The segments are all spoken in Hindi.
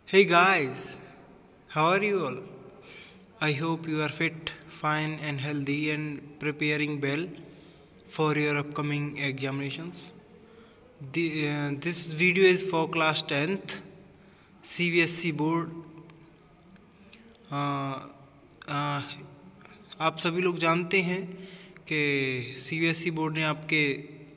Hey guys, how are you all? I hope you are fit, fine, and healthy and preparing well for your upcoming examinations. This video is for class 10th CBSE board. अ, अ, आप सभी लोग जानते हैं कि CBSE बोर्ड ने आपके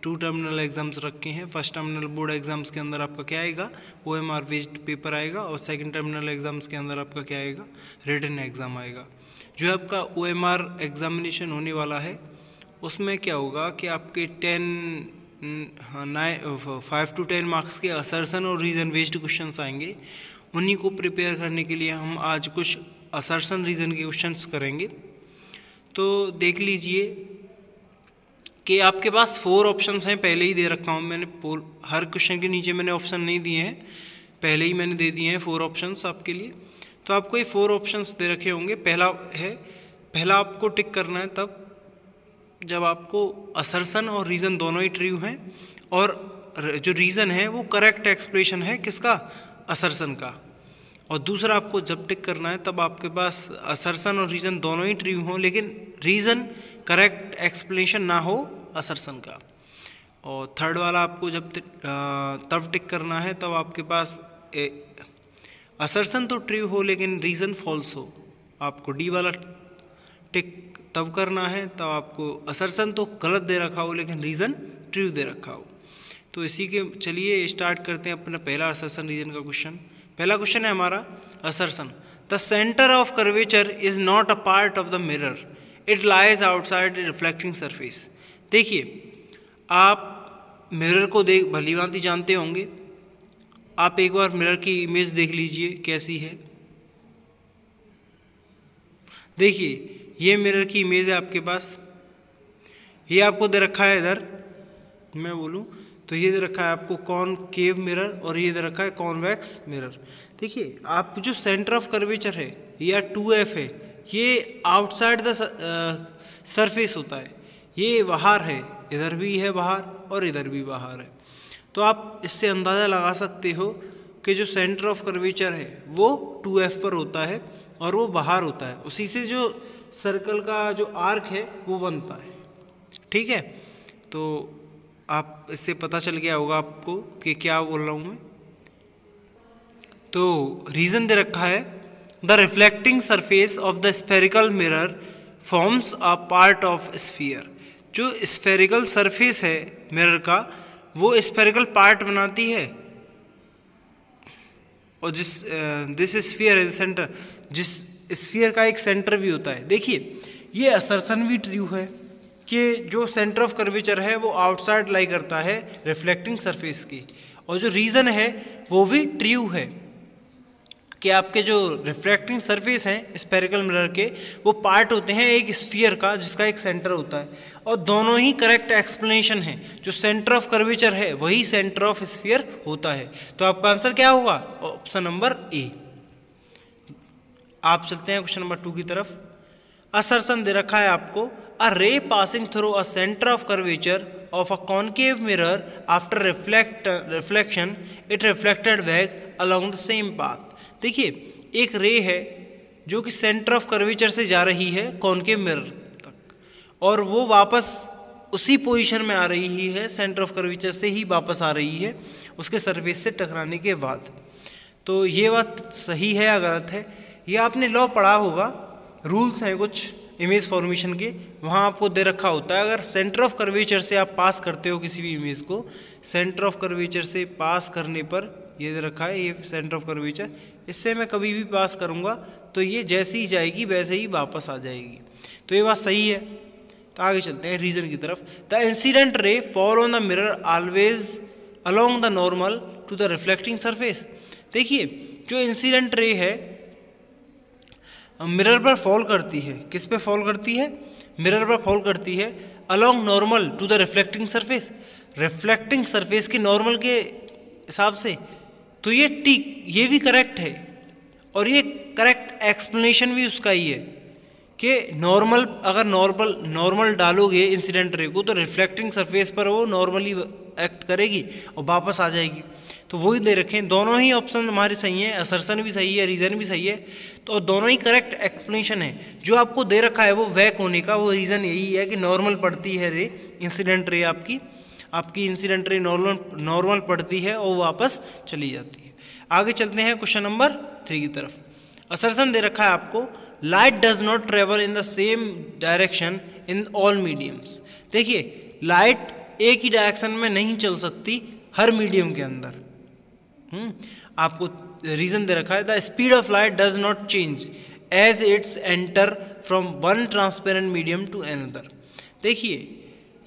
2 टर्मिनल एग्ज़ाम्स रखे हैं। फर्स्ट टर्मिनल बोर्ड एग्ज़ाम्स के अंदर आपका क्या आएगा, OMR बेस्ड पेपर आएगा, और सेकंड टर्मिनल एग्ज़ाम्स के अंदर आपका क्या आएगा, रिटन एग्ज़ाम आएगा। जो आपका OMR एग्ज़ामिनेशन होने वाला है उसमें क्या होगा कि आपके 5 to 10 मार्क्स के असर्शन और रीज़न बेस्ड क्वेश्चंस आएंगे। उन्हीं को प्रिपेयर करने के लिए हम आज कुछ असर्शन रीज़न के क्वेश्चंस करेंगे। तो देख लीजिए कि आपके पास 4 ऑप्शंस हैं, पहले ही दे रखा हूँ मैंने। हर क्वेश्चन के नीचे मैंने ऑप्शन नहीं दिए हैं, पहले ही मैंने दे दिए हैं 4 ऑप्शंस आपके लिए। तो आपको ये 4 ऑप्शंस दे रखे होंगे। पहला आपको टिक करना है तब जब आपको असर्शन और रीज़न दोनों ही ट्रू हैं और जो रीज़न है वो करेक्ट एक्सप्रेशन है किसका, असर्शन का। और दूसरा आपको जब टिक करना है तब आपके पास असर्शन और रीज़न दोनों ही ट्रू हों लेकिन रीज़न करेक्ट एक्सप्लेनेशन ना हो असर्शन का। और थर्ड वाला आपको जब तब टिक करना है तब आपके पास असर्शन तो ट्रू हो लेकिन रीज़न फॉल्स हो। आपको डी वाला टिक तब करना है तब आपको असर्शन तो गलत दे रखा हो लेकिन रीज़न ट्रू दे रखा हो। तो इसी के चलिए स्टार्ट करते हैं अपना पहला असर्शन रीज़न का क्वेश्चन। पहला क्वेश्चन है हमारा assertion, the centre of curvature is not a part of the mirror, it lies outside reflecting surface. देखिए, आप मिरर को भली भांति जानते होंगे। आप एक बार मिरर की इमेज देख लीजिए कैसी है। देखिए, ये मिरर की इमेज है आपके पास। ये आपको दे रखा है इधर, मैं बोलूँ तो ये दे रखा है आपको कॉनकेव मिरर और ये दे रखा है कॉन्वेक्स मिरर। देखिए, आप जो सेंटर ऑफ कर्वेचर है या 2F है, ये आउटसाइड द सरफेस होता है, ये बाहर है, इधर भी है बाहर और इधर भी बाहर है। तो आप इससे अंदाज़ा लगा सकते हो कि जो सेंटर ऑफ कर्वेचर है वो 2F पर होता है और वो बाहर होता है। उसी से जो सर्कल का जो आर्क है वो बनता है। ठीक है, तो आप इससे पता चल गया होगा आपको कि क्या बोल रहा हूँ मैं। तो रीज़न दे रखा है, the reflecting surface of the spherical mirror forms a part of sphere. जो स्फेरिकल सरफेस है मिरर का वो स्फेरिकल पार्ट बनाती है और दिस स्फीयर इज सेंटर, जिस स्फीयर का एक सेंटर भी होता है। देखिए, ये असर्शन भी ट्रू है कि जो सेंटर ऑफ कर्वेचर है वो आउटसाइड लाई करता है रिफ्लेक्टिंग सरफेस की, और जो रीज़न है वो भी ट्रू है कि आपके जो रिफ्लेक्टिंग सरफेस हैं स्फेरिकल मिरर के वो पार्ट होते हैं एक स्फीयर का जिसका एक सेंटर होता है। और दोनों ही करेक्ट एक्सप्लेनेशन है, जो सेंटर ऑफ कर्वेचर है वही सेंटर ऑफ स्फीयर होता है। तो आपका आंसर क्या होगा, ऑप्शन नंबर ए। आप चलते हैं क्वेश्चन नंबर 2 की तरफ। असर्शन दे रखा है आपको, a ray passing through a center of curvature of a concave mirror after reflection it reflected back along the same path। देखिए, एक रे है जो कि सेंटर ऑफ कर्वेचर से जा रही है कॉनकेव मिरर तक और वो वापस उसी पोजीशन में आ रही है, सेंटर ऑफ कर्वेचर से ही वापस आ रही है उसके सरफेस से टकराने के बाद। तो ये बात सही है या गलत है, ये आपने लॉ पढ़ा होगा, रूल्स हैं कुछ इमेज फॉर्मेशन के, वहाँ आपको दे रखा होता है। अगर सेंटर ऑफ कर्वेचर से आप पास करते हो किसी भी इमेज को, सेंटर ऑफ कर्वेचर से पास करने पर ये दे रखा है, ये सेंटर ऑफ कर्वेचर, इससे मैं कभी भी पास करूँगा तो ये जैसे ही जाएगी वैसे ही वापस आ जाएगी। तो ये बात सही है। तो आगे चलते हैं रीज़न की तरफ। The incident ray fall on the mirror always along the normal to the reflecting surface. देखिए, जो इंसिडेंट रे है मिरर पर फॉल करती है, किस पे फॉल करती है, मिरर पर फॉल करती है along normal to the reflecting surface, reflecting surface के नॉर्मल के हिसाब से। तो ये भी करेक्ट है और ये करेक्ट एक्सप्लेनेशन भी उसका ही है कि अगर नॉर्मल डालोगे इंसिडेंट रे को तो रिफ्लेक्टिंग सरफेस पर वो नॉर्मली एक्ट करेगी और वापस आ जाएगी। तो वही दे रखे हैं, दोनों ही ऑप्शन हमारे सही हैं, असर्शन भी सही है, रीज़न भी सही है, तो दोनों ही करेक्ट एक्सप्लेनेशन है। जो आपको दे रखा है वो वैक होने का वो रीज़न यही है कि नॉर्मल पड़ती है रे, इंसिडेंट रे आपकी इंसिडेंट रे नॉर्मल पड़ती है और वापस चली जाती है। आगे चलते हैं क्वेश्चन नंबर 3 की तरफ। असर्शन दे रखा है आपको, light does not travel in the same direction in all mediums. देखिए लाइट एक ही डायरेक्शन में नहीं चल सकती हर मीडियम के अंदर। आपको रीजन दे रखा है, the speed of light does not change as it's enter from one transparent medium to another. देखिए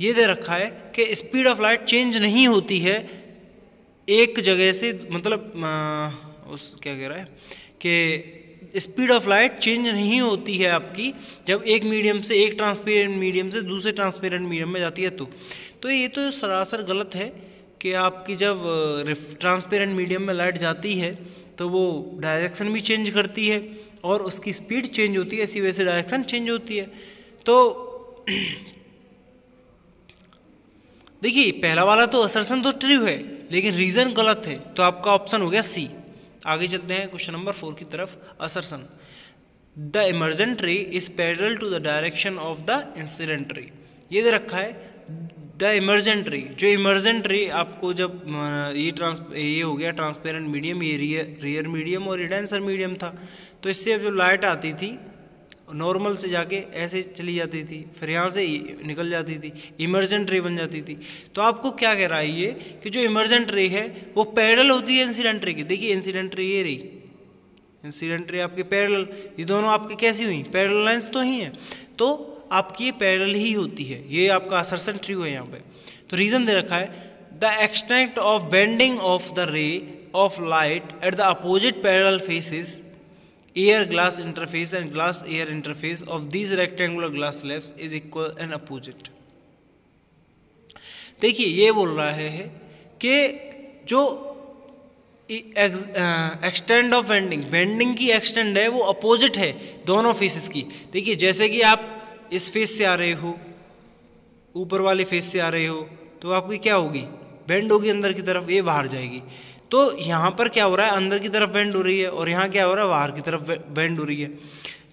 ये दे रखा है कि स्पीड ऑफ लाइट चेंज नहीं होती है एक जगह से, मतलब क्या कह रहा है कि स्पीड ऑफ लाइट चेंज नहीं होती है आपकी जब एक मीडियम से, एक ट्रांसपेरेंट मीडियम से दूसरे ट्रांसपेरेंट मीडियम में जाती है तो ये तो सरासर गलत है कि आपकी जब ट्रांसपेरेंट मीडियम में लाइट जाती है तो वो डायरेक्शन भी चेंज करती है और उसकी स्पीड चेंज होती है, इसी वजह से डायरेक्शन चेंज होती है। तो देखिए पहला वाला तो असर्शन तो ट्रू है लेकिन रीज़न गलत है, तो आपका ऑप्शन हो गया सी। आगे चलते हैं क्वेश्चन नंबर 4 की तरफ। Assertion, the emergent ray is parallel to the direction of the incident ray. ये दे रखा है द इमर्जेंट रे, जो इमर्जेंट रे आपको जब ये हो गया ट्रांसपेरेंट मीडियम, ये रियर मीडियम और ये डेंसर मीडियम था, तो इससे अब जो लाइट आती थी नॉर्मल से जाके ऐसे चली जाती थी, फिर यहाँ से निकल जाती थी, इमर्जेंट रे बन जाती थी। तो आपको क्या कह रहा है ये कि जो इमर्जेंट रे है वो पैरेलल होती है इंसिडेंट रे की। देखिए इंसिडेंट रे ये रही, इंसिडेंट रे आपके पैरेलल, ये दोनों आपके कैसी हुई, पैरेलल लाइंस तो ही हैं, तो आपकी ये पैरेलल ही होती है। ये आपका असर्शन ट्रू है यहाँ पे। तो रीज़न दे रखा है, the extent of bending of the रे of light at the opposite parallel faces air glass interface and glass air interface of these rectangular glass slabs is equal and opposite। देखिए ये बोल रहा है कि जो एक्सटेंड ऑफ बेंडिंग की एक्सटेंड है वो अपोजिट है दोनों फेसेस की। देखिए जैसे कि आप इस फेस से आ रहे हो, ऊपर वाले फेस से आ रहे हो, तो आपकी क्या होगी, बेंड होगी अंदर की तरफ, ये बाहर जाएगी। तो यहाँ पर क्या हो रहा है, अंदर की तरफ बेंड हो रही है और यहाँ क्या हो रहा है, बाहर की तरफ बेंड हो रही है।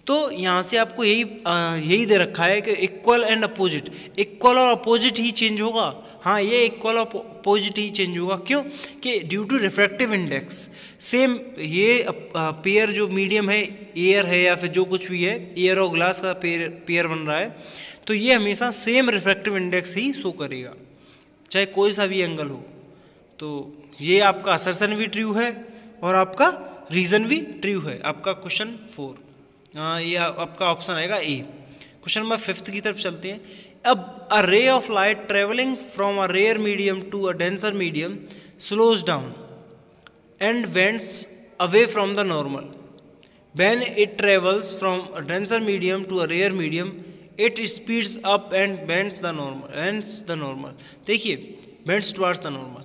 तो यहाँ से आपको यही दे रखा है कि इक्वल एंड अपोजिट, इक्वल और अपोजिट ही चेंज होगा। हाँ ये इक्वल और अपोजिट ही चेंज होगा, क्यों कि due to refractive index same, ये पेयर जो मीडियम है, एयर है या फिर जो कुछ भी है, एयर और ग्लास का पेयर बन रहा है, तो ये हमेशा सेम रिफ्रैक्टिव इंडेक्स ही शो करेगा चाहे कोई सा भी एंगल हो। तो ये आपका असर्शन भी ट्रू है और आपका रीज़न भी ट्रू है। आपका क्वेश्चन 4, ये आपका ऑप्शन आएगा ए। क्वेश्चन नंबर 5 की तरफ चलते हैं। अब a ray of light travelling from a rarer medium to a denser medium slows down and bends away from the normal. When it travels from a denser medium to a rarer medium it speeds up and bends the normal. देखिए बेंड्स टुवर्ड्स द नॉर्मल,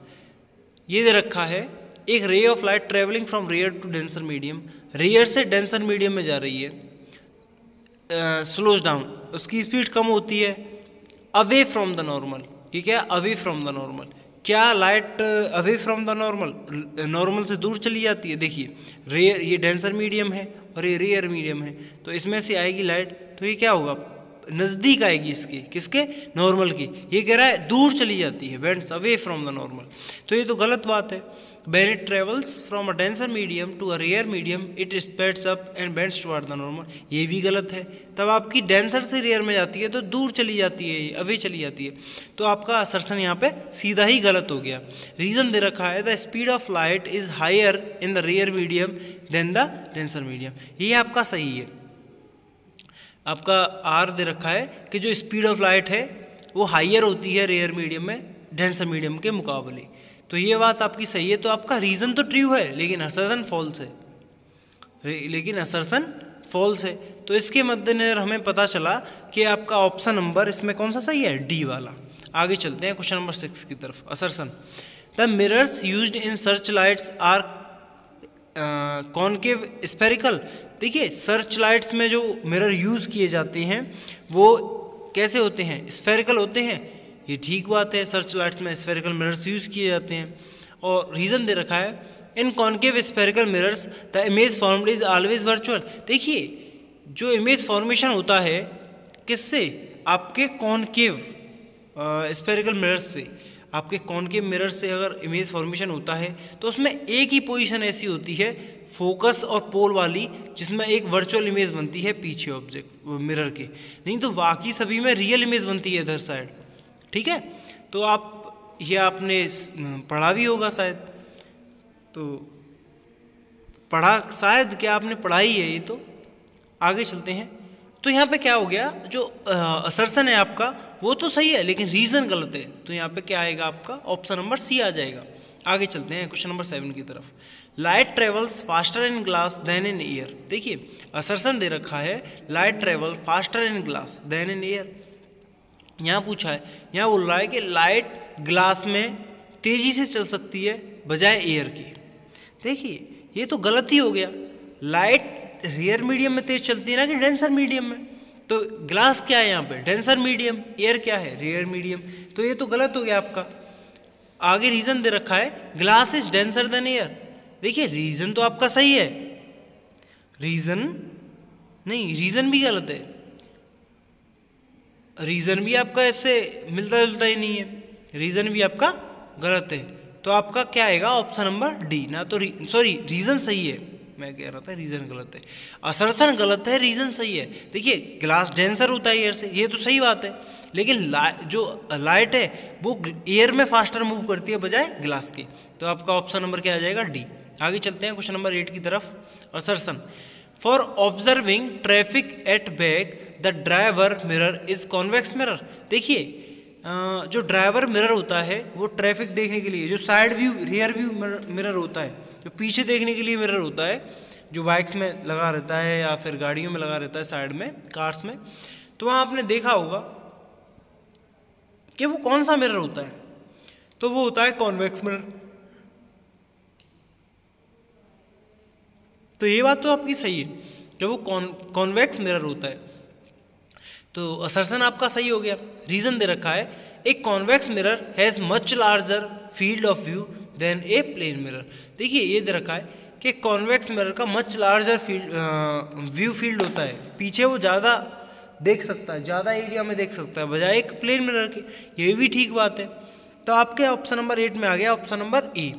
ये दे रखा है एक ray of light travelling from rarer to denser medium, rarer से डेंसर मीडियम में जा रही है, स्लोज डाउन, उसकी स्पीड कम होती है, अवे फ्रॉम द नॉर्मल। ये क्या, अवे फ्रॉम द नॉर्मल, क्या light away from the normal से दूर चली जाती है। देखिए रेयर, ये डेंसर मीडियम है और ये रेयर मीडियम है, तो इसमें से आएगी लाइट, तो ये क्या होगा, नज़दीक आएगी इसके, किसके, नॉर्मल की। ये कह रहा है दूर चली जाती है, bends away from the normal, तो ये तो गलत बात है। When it travels from a denser medium to a rare medium, it speeds up and bends toward the normal। ये भी गलत है। तब आपकी डेंसर से रेयर में जाती है तो दूर चली जाती है, अवे चली जाती है, तो आपका असर्शन यहाँ पे सीधा ही गलत हो गया। रीज़न दे रखा है, the speed of light is higher in the rare medium than the denser medium. ये आपका सही है। आपका आर दे रखा है कि जो स्पीड ऑफ लाइट है वो हायर होती है रेयर मीडियम में डेंसर मीडियम के मुकाबले, तो ये बात आपकी सही है। तो आपका रीज़न तो ट्रू है लेकिन असर्शन फॉल्स है, तो इसके मद्देनजर हमें पता चला कि आपका ऑप्शन नंबर इसमें कौन सा सही है, डी वाला। आगे चलते हैं क्वेश्चन नंबर 6 की तरफ। Assertion, the mirrors used in search lights are concave spherical. देखिए सर्च लाइट्स में जो मिरर यूज़ किए जाते हैं वो कैसे होते हैं, स्फेरिकल होते हैं। ये ठीक बात है, सर्च लाइट्स में स्फेरिकल मिरर्स यूज़ किए जाते हैं। और रीज़न दे रखा है in concave spherical mirrors the image formed is always virtual. देखिए जो इमेज फॉर्मेशन होता है किससे, आपके कॉन्केव स्फेरिकल मिरर्स से, आपके कॉन्केव मिरर से अगर इमेज फॉर्मेशन होता है तो उसमें एक ही पोजीशन ऐसी होती है फोकस और पोल वाली जिसमें एक वर्चुअल इमेज बनती है पीछे ऑब्जेक्ट मिरर के, नहीं तो बाकी सभी में रियल इमेज बनती है इधर साइड। ठीक है, तो आप ये आपने पढ़ा भी होगा शायद, तो पढ़ा शायद क्या आपने पढ़ा ही है ये। तो आगे चलते हैं। तो यहाँ पे क्या हो गया, जो असर्शन है आपका वो तो सही है लेकिन रीज़न गलत है, तो यहाँ पे क्या आएगा आपका ऑप्शन नंबर सी आ जाएगा। आगे चलते हैं क्वेश्चन नंबर 7 की तरफ। Light travels faster in glass than in air. देखिए असर्शन दे रखा है light travel faster in glass than in air. यहाँ पूछा है, यहाँ बोल रहा है कि लाइट ग्लास में तेज़ी से चल सकती है बजाय एयर की। देखिए ये तो गलत ही हो गया, लाइट रेयर मीडियम में तेज चलती है ना कि डेंसर मीडियम में। तो ग्लास क्या है यहाँ पे, डेंसर मीडियम, एयर क्या है, रेयर मीडियम, तो ये तो गलत हो गया आपका। आगे रीजन दे रखा है glass is denser then air. देखिए रीजन तो आपका सही है, रीजन नहीं, रीजन भी गलत है, रीजन भी आपका इससे मिलता जुलता ही नहीं है, रीजन भी आपका गलत है। तो आपका क्या आएगा ऑप्शन नंबर डी, ना तो सॉरी रीजन सही है, मैं कह रहा था रीजन गलत है, असर्शन गलत है, रीजन सही है। देखिए ग्लास डेंसर होता है एयर से, ये तो सही बात है, लेकिन जो लाइट है वो एयर में फास्टर मूव करती है बजाय ग्लास के। तो आपका ऑप्शन नंबर क्या आ जाएगा, डी। आगे चलते हैं क्वेश्चन नंबर 8 की तरफ। Assertion for observing traffic at back the driver mirror is convex mirror. देखिए जो ड्राइवर मिरर होता है वो ट्रैफिक देखने के लिए, जो side view rear view mirror होता है, जो पीछे देखने के लिए मिरर होता है, जो बाइक्स में लगा रहता है या फिर गाड़ियों में लगा रहता है साइड में, कार्स में, तो वहाँ आपने देखा होगा कि वो कौन सा मिरर होता है, तो वो होता है कॉन्वेक्स मिरर। तो ये बात तो आपकी सही है कि वो कॉन्वेक्स मिरर होता है, तो असर्शन आपका सही हो गया। रीजन दे रखा है एक convex mirror has much larger field of view than a plane mirror. देखिए ये दे रखा है कि कॉन्वेक्स मिरर का मच लार्जर व्यू फील्ड होता है, पीछे वो ज़्यादा देख सकता है, ज़्यादा एरिया में देख सकता है बजाय एक प्लेन मिरर के, ये भी ठीक बात है। तो आपके ऑप्शन नंबर 8 में आ गया ऑप्शन नंबर ए।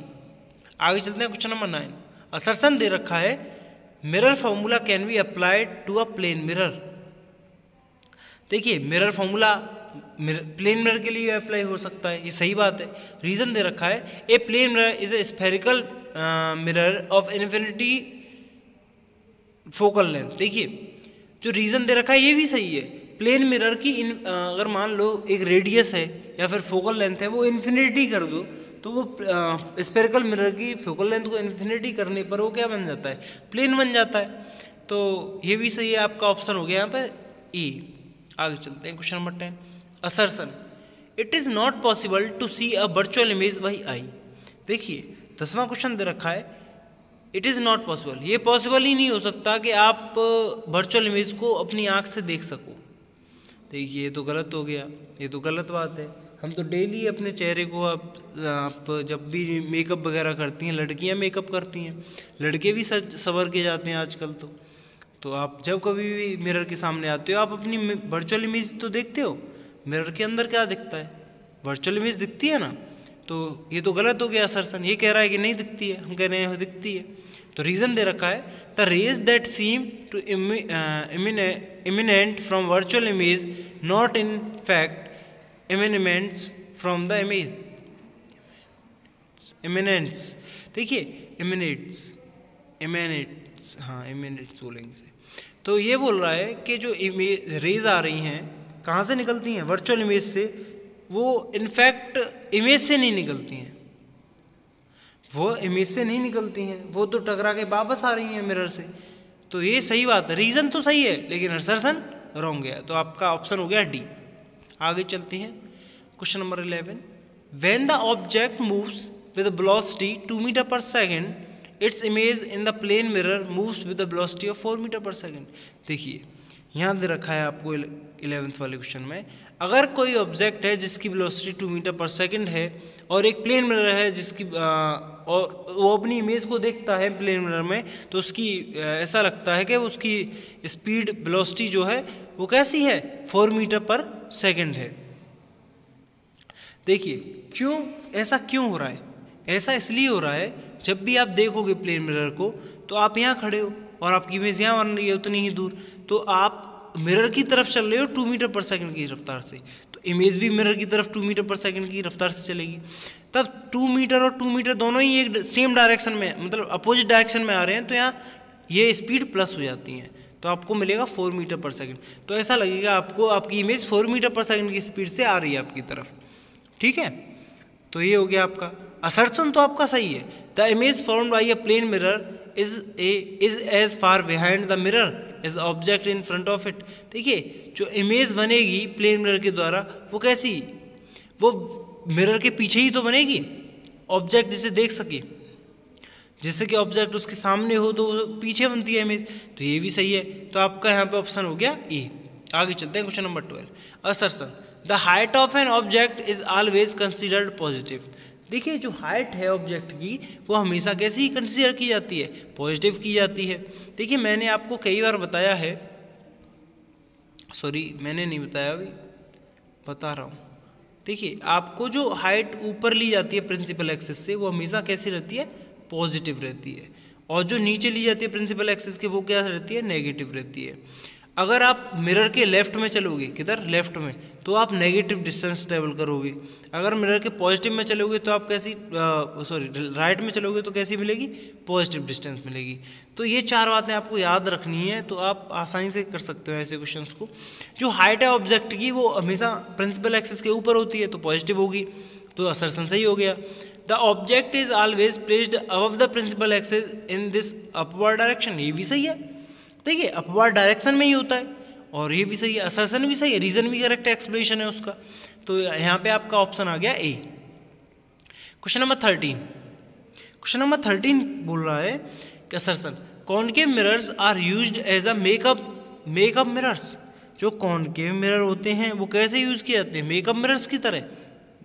आगे चलते हैं क्वेश्चन नंबर 9। असर्शन दे रखा है mirror formula can be applied to a plane mirror. देखिए मिरर फॉर्मूला प्लेन मिरर के लिए अप्लाई हो सकता है, ये सही बात है। रीजन दे रखा है a plane mirror is a spherical mirror of infinity focal length. देखिए जो रीजन दे रखा है ये भी सही है, प्लेन मिरर की अगर मान लो एक रेडियस है या फिर फोकल लेंथ है वो इन्फिनिटी कर दो, तो वो स्फेरिकल मिरर की फोकल लेंथ को इन्फिनिटी करने पर वो क्या बन जाता है, प्लेन बन जाता है। तो ये भी सही है, आपका ऑप्शन हो गया यहाँ पे ई। आगे चलते हैं question number 10। Assertion it is not possible to see a virtual image by eye. देखिए 10वां क्वेश्चन दे रखा है इट इज़ नॉट पॉसिबल, ये पॉसिबल ही नहीं हो सकता कि आप वर्चुअल इमेज को अपनी आँख से देख सको। देखिए ये तो गलत हो गया, ये तो गलत बात है। हम तो डेली अपने चेहरे को आप जब भी मेकअप वगैरह करती हैं, लड़कियां मेकअप करती हैं, लड़के भी सवर के जाते हैं आजकल। तो आप जब कभी भी मिरर के सामने आते हो आप अपनी वर्चुअल इमेज तो देखते हो, मिरर के अंदर क्या दिखता है, वर्चुअल इमेज दिखती है ना। तो ये तो गलत हो गया असर्शन, ये कह रहा है कि नहीं दिखती है, हम कह रहे हैं दिखती है। तो रीज़न दे रखा है the rays that seem to emanate from virtual image not in fact emanates from the image. Emanates, देखिए इमिनेट्स, हाँ इमिनेट्स बोलेंगे से। तो ये बोल रहा है कि जो इमेज रेज आ रही हैं कहाँ से निकलती हैं, वर्चुअल इमेज से, वो इनफैक्ट इमेज से नहीं निकलती हैं, वो इमेज से नहीं निकलती हैं, वो तो टकरा के वापस आ रही हैं मिरर से। तो ये सही बात है, रीज़न तो सही है लेकिन असर्शन रॉन्ग गया। तो आपका ऑप्शन हो गया डी। आगे चलते हैं question number 11। When the object moves with velocity 2 metre per second its image in the plane mirror moves with the velocity of 4 metre per second. देखिए यहाँ दे रखा है आपको 11th वाले क्वेश्चन में, अगर कोई ऑब्जेक्ट है जिसकी वेलोसिटी 2 मीटर पर सेकंड है और एक प्लेन मिरर है जिसकी और वो अपनी इमेज को देखता है प्लेन मिरर में, तो उसकी ऐसा लगता है कि उसकी स्पीड वेलोसिटी जो है वो कैसी है, 4 मीटर पर सेकंड है। देखिए क्यों ऐसा क्यों हो रहा है, ऐसा इसलिए हो रहा है जब भी आप देखोगे प्लेन मिरर को तो आप यहाँ खड़े हो और आपकी इमेज यहाँ बन रही है उतनी ही दूर, तो आप मिरर की तरफ चल रहे हो 2 मीटर पर सेकंड की रफ्तार से, तो इमेज भी मिरर की तरफ 2 मीटर पर सेकंड की रफ्तार से चलेगी। तब 2 मीटर और 2 मीटर दोनों ही एक सेम डायरेक्शन में, मतलब अपोजिट डायरेक्शन में आ रहे हैं, तो यहाँ ये स्पीड प्लस हो जाती है, तो आपको मिलेगा 4 मीटर पर सेकंड। तो ऐसा लगेगा आपको आपकी इमेज 4 मीटर पर सेकंड की स्पीड से आ रही है आपकी तरफ। ठीक है, तो ये हो गया आपका असर्शन, तो आपका सही है। The image formed by a plane mirror is as far behind the mirror is object in front of it. देखिए जो इमेज बनेगी प्लेन मिरर के द्वारा वो कैसी, वो मिरर के पीछे ही तो बनेगी, ऑब्जेक्ट जिसे देख सके, जिससे कि ऑब्जेक्ट उसके सामने हो तो वो पीछे बनती है इमेज, तो ये भी सही है। तो आपका यहाँ पे ऑप्शन हो गया ए। आगे चलते हैं question number 12। Assertion the height of an object is always considered positive. देखिए जो हाइट है ऑब्जेक्ट की वो हमेशा कैसी कंसीडर की जाती है, पॉजिटिव की जाती है। देखिए मैंने आपको कई बार बताया है, सॉरी मैंने नहीं बताया, अभी बता रहा हूँ। देखिए आपको जो हाइट ऊपर ली जाती है प्रिंसिपल एक्सिस से वो हमेशा कैसी रहती है, पॉजिटिव रहती है, और जो नीचे ली जाती है प्रिंसिपल एक्सिस के वो क्या रहती है, नेगेटिव रहती है। अगर आप मिरर के लेफ्ट में चलोगे, किधर लेफ्ट में, तो आप नेगेटिव डिस्टेंस ट्रेवल करोगे। अगर मिरर के पॉजिटिव में चलोगे तो आप कैसी राइट में चलोगे तो कैसी मिलेगी, पॉजिटिव डिस्टेंस मिलेगी। तो ये 4 बातें आपको याद रखनी है, तो आप आसानी से कर सकते हो ऐसे क्वेश्चंस को। जो हाइट है ऑब्जेक्ट की वो हमेशा प्रिंसिपल एक्सिस के ऊपर होती है तो पॉजिटिव होगी, तो असर्शन सही हो गया। The object is always placed above the principal axis in this upward direction, ये भी सही है। देखिए अपवर्ड डायरेक्शन में ही होता है, और ये भी सही है, असर्शन भी सही है, रीजन भी करेक्ट है, एक्सप्लेनेशन है उसका। तो यहाँ पे आपका ऑप्शन आ गया A. Question number 13। Question number 13 बोल रहा है कि assertion concave mirrors are used as a makeup mirrors. जो कॉनकेव मिरर होते हैं वो कैसे यूज किए जाते हैं, मेकअप मिरर्स की तरह।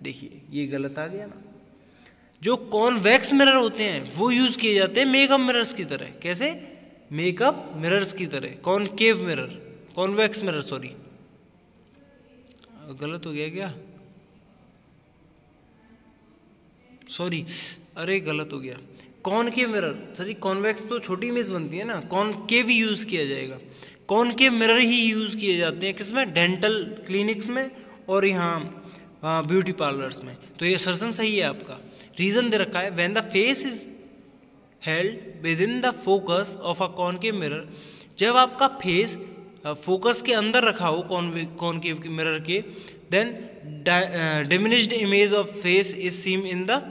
देखिए ये गलत आ गया ना, जो कॉन्वेक्स मिरर होते हैं वो यूज किए जाते हैं मेकअप मिरर्स की तरह। कैसे, मेकअप मिरर्स की तरह। Concave mirror, convex mirror, sorry गलत हो गया क्या, सॉरी अरे गलत हो गया। कॉनकेव मिरर, सॉरी कॉन्वेक्स तो छोटी इमेज बनती है ना, कॉनकेव ही यूज किया जाएगा। कॉनकेव मिरर ही यूज किए जाते हैं किसमें, डेंटल क्लिनिक्स में और यहाँ ब्यूटी पार्लर्स में। तो ये असर्शन सही है आपका। रीजन दे रखा है, when the face is held within the focus of a concave mirror. जब आपका फेस फोकस के अंदर रखा हो कॉनकेव मिरर के, then diminished image of face is seen in the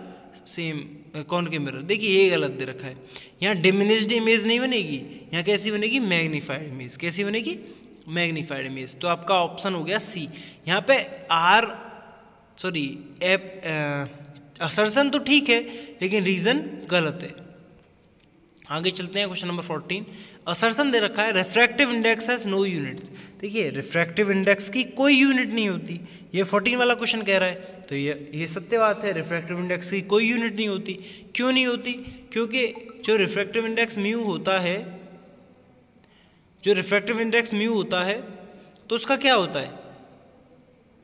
same concave mirror. देखिए ये गलत दे रखा है, यहाँ डिमिनिश्ड इमेज नहीं बनेगी, यहाँ कैसी बनेगी, मैग्नीफाइड इमेज। कैसी बनेगी, मैग्नीफाइड इमेज। तो आपका ऑप्शन हो गया सी। यहाँ पे असर्शन तो ठीक है लेकिन रीजन गलत है। आगे चलते हैं क्वेश्चन नंबर 14। असर्शन दे रखा है refractive index has no units. देखिए रिफ्रैक्टिव इंडेक्स की कोई यूनिट नहीं होती, ये 14 वाला क्वेश्चन कह रहा है, तो ये सत्य बात है, रिफ्रैक्टिव इंडेक्स की कोई यूनिट नहीं होती। क्यों नहीं होती, क्योंकि जो रिफ्रैक्टिव इंडेक्स म्यू होता है, जो रिफ्रैक्टिव इंडेक्स म्यू होता है तो उसका क्या होता है,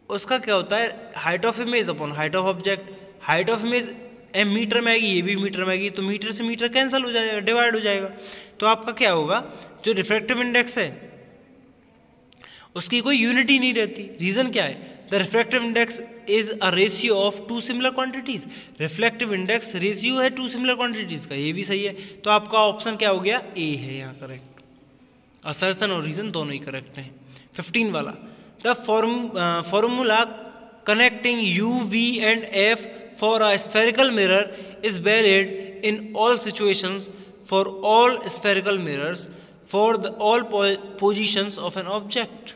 उसका क्या होता है, height of image upon height of object. Height of image m metre में आएगी, ये भी मीटर में आएगी, तो मीटर से मीटर कैंसिल हो जाएगा, डिवाइड हो जाएगा। तो आपका क्या होगा, जो रिफ्रैक्टिव इंडेक्स है उसकी कोई यूनिट ही नहीं रहती। रीजन क्या है, the refractive index is a ratio of 2 similar quantities. Reflective index ratio है 2 सिमिलर क्वांटिटीज का, ये भी सही है। तो आपका ऑप्शन क्या हो गया, ए है यहाँ करेक्ट। असर्शन और रीजन दोनों ही करेक्ट हैं। 15 वाला, the formula connecting u v and f for a spherical mirror is valid in all situations for all spherical mirrors for the all positions of an object।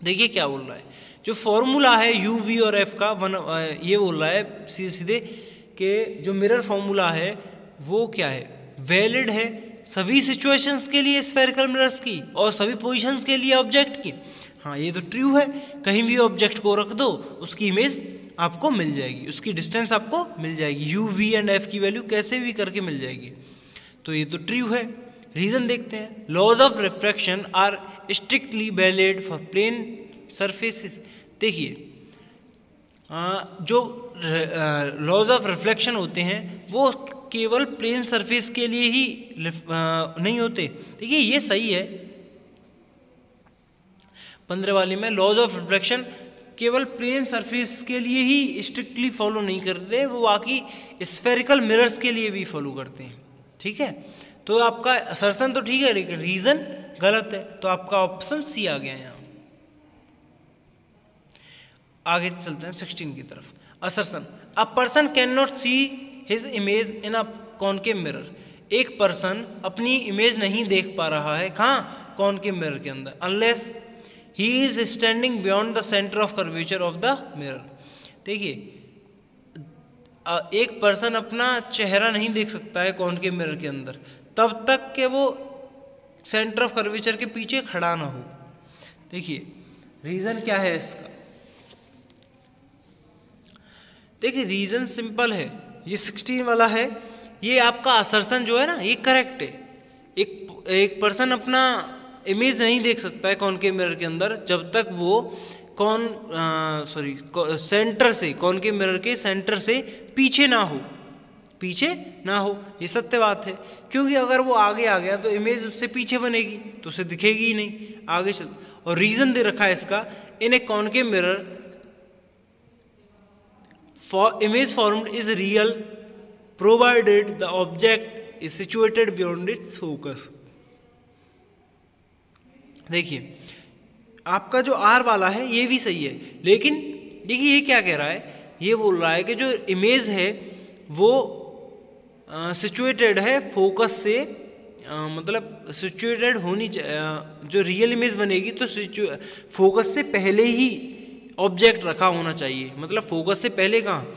देखिए क्या बोल रहा है, जो फॉर्मूला है यू वी और एफ का ये बोल रहा है सीधे सीधे कि जो मिरर फॉर्मूला है वो क्या है, वैलिड है सभी सिचुएशंस के लिए स्फेरिकल मिरर्स की और सभी पोजीशंस के लिए ऑब्जेक्ट की। हाँ ये तो ट्रू है, कहीं भी ऑब्जेक्ट को रख दो उसकी इमेज आपको मिल जाएगी, उसकी डिस्टेंस आपको मिल जाएगी, यू वी एंड एफ की वैल्यू कैसे भी करके मिल जाएगी। तो ये तो ट्रू है। रीज़न देखते हैं। Laws of refraction are strictly valid for plane surfaces. देखिए जो लॉज ऑफ रिफ्लेक्शन होते हैं वो केवल प्लेन सरफेस के लिए ही नहीं होते। देखिए ये सही है, 15 वाले में लॉज ऑफ रिफ्लेक्शन केवल प्लेन सरफेस के लिए ही स्ट्रिक्टली फॉलो नहीं करते, वो बाकी स्फेरिकल मिरर्स के लिए भी फॉलो करते हैं। ठीक है, तो आपका असर्शन तो ठीक है लेकिन रीज़न गलत है, तो आपका ऑप्शन सी आ गया यहाँ। आगे चलते हैं 16 की तरफ। Assertion, a person can not see his image in a concave mirror. एक पर्सन अपनी इमेज नहीं देख पा रहा है, कहाँ? कॉनकेव मिरर के अंदर, unless he is standing beyond the centre of curvature of the mirror. देखिए एक पर्सन अपना चेहरा नहीं देख सकता है कॉनकेव मिरर के अंदर तब तक कि वो सेंटर ऑफ कर्वेचर के पीछे खड़ा ना हो। देखिए रीज़न क्या है इसका? देखिए रीज़न सिंपल है, ये 16 वाला है, ये आपका असर्शन जो है ना ये करेक्ट है। एक पर्सन अपना इमेज नहीं देख सकता है कॉनकेव मिरर के अंदर जब तक वो सेंटर से, कॉनकेव मिरर के सेंटर से पीछे ना हो, ये सत्य बात है। क्योंकि अगर वो आगे आ गया तो इमेज उससे पीछे बनेगी तो उसे दिखेगी ही नहीं आगे चल। और रीज़न दे रखा है इसका, in a concave mirror image formed is real provided the object is situated beyond its focus। देखिए आपका जो R वाला है ये भी सही है, लेकिन देखिए ये क्या कह रहा है, ये बोल रहा है कि जो इमेज है वो सिचुएटेड है फोकस से, मतलब सिचुएटेड होनी जो रियल इमेज बनेगी तो फोकस से पहले ही ऑब्जेक्ट रखा होना चाहिए। मतलब फोकस से पहले कहाँ?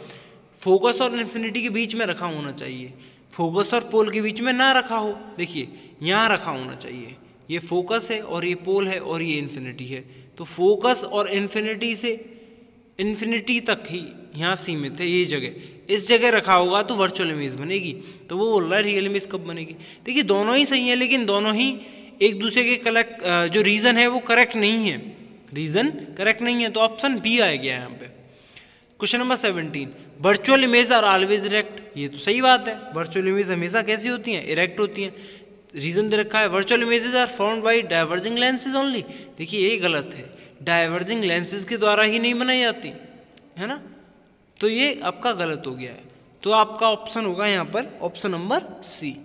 फोकस और इन्फिनिटी के बीच में रखा होना चाहिए, फोकस और पोल के बीच में ना रखा हो। देखिए यहाँ रखा होना चाहिए, ये फोकस है और ये पोल है और ये इन्फिनिटी है, तो फोकस और इन्फिनिटी से इन्फिनिटी तक ही यहाँ सीमित है ये जगह। इस जगह रखा होगा तो वर्चुअल इमेज बनेगी। तो वो बोल रहा है रियल इमेज कब बनेगी। देखिए दोनों ही सही है, लेकिन दोनों ही एक दूसरे के जो रीज़न है वो करेक्ट नहीं है, रीज़न करेक्ट नहीं है, तो ऑप्शन बी आ गया यहाँ पे। Question number 17, virtual image are always erect. ये तो सही बात है, वर्चुअल इमेज हमेशा कैसी होती हैं? इरेक्ट होती हैं। रीज़न दे रखा है virtual images are formed by diverging lenses only. देखिए ये गलत है, डाइवर्जिंग लेंसेज के द्वारा ही नहीं बनाई जाती है ना, तो ये आपका गलत हो गया है। तो आपका ऑप्शन होगा यहाँ पर ऑप्शन नंबर सी।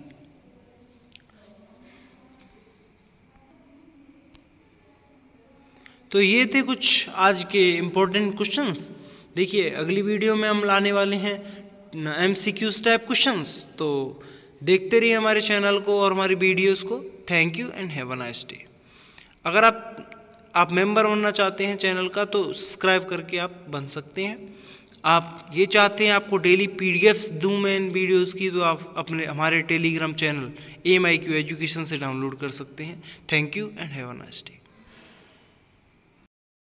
तो ये थे कुछ आज के इम्पोर्टेंट क्वेश्चंस। देखिए अगली वीडियो में हम लाने वाले हैं MCQs टाइप क्वेश्चंस, तो देखते रहिए हमारे चैनल को और हमारी वीडियोस को। Thank you and have a nice day. अगर आप मेंबर बनना चाहते हैं चैनल का तो सब्सक्राइब करके आप बन सकते हैं। आप ये चाहते हैं आपको डेली PDFs दूँ मैं इन वीडियोज़ की, तो आप अपने हमारे टेलीग्राम चैनल AMIQ एजुकेशन से डाउनलोड कर सकते हैं। Thank you and have a nice day.